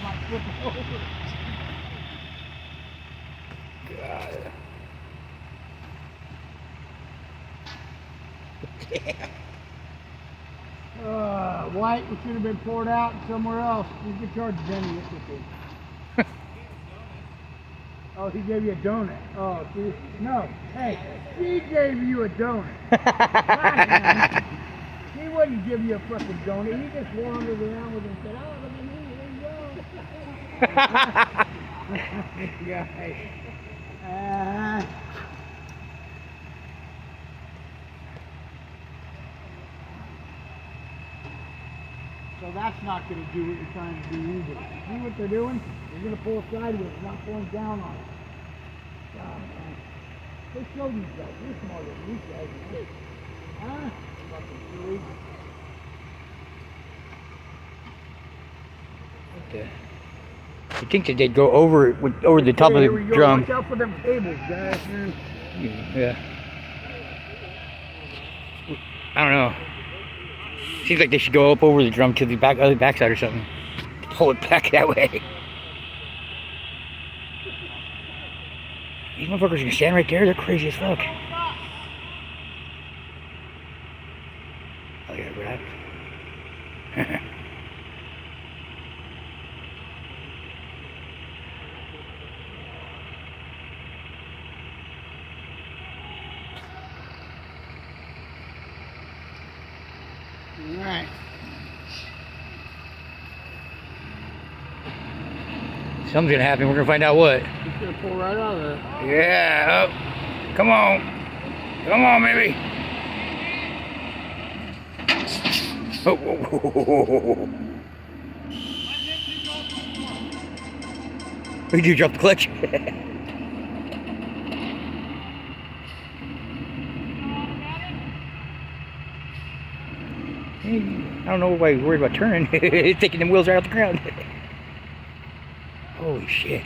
might flip it over. God. White should have been poured out somewhere else. You could charge Jenny. Oh, he gave you a donut. Oh, see? No. Hey, she gave you a donut. He wouldn't give you a fucking donut. He just wandered around with it and said, oh, look at me, there you go. So that's not going to do what you're trying to do either. See what they're doing? They're going to pull sideways, not pulling down on it. God, man. They show these guys. You're smarter than these guys. Huh? Fucking silly. You think that they'd go over it, over the top of the drum? Watch out for them cables, guys. Yeah. I don't know. Seems like they should go up over the drum to the other backside or something. Pull it back that way. These motherfuckers can stand right there. They're crazy as fuck. Oh yeah, right. All right. Something's gonna happen. We're gonna find out what. He's gonna pull right out of there. Yeah. Oh. Come on. Come on, baby. Oh. Did you drop the clutch? I don't know why he's worried about turning. Taking them wheels right off the ground. Holy shit.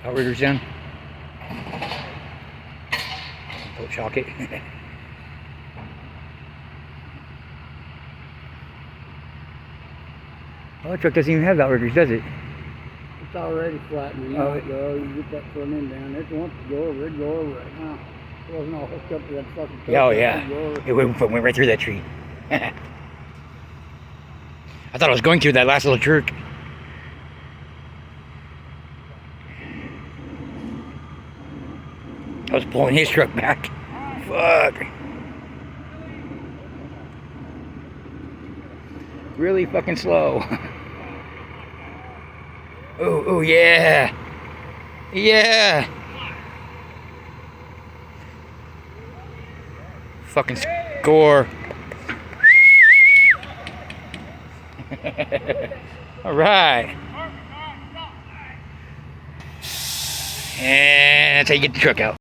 Outrigger's down. Don't shock it. Well, that truck doesn't even have outriggers, does it? It's already flattened. Oh, You get that front end down. It wants to go over. It'd go over right now. It wasn't all hooked up to that fucking truck. Oh, yeah. It went right through that tree. I thought I was going through that last little jerk. I was pulling his truck back. Fuck. Really fucking slow. Oh, yeah. Yeah. Fucking score. All right. And that's how you get the truck out.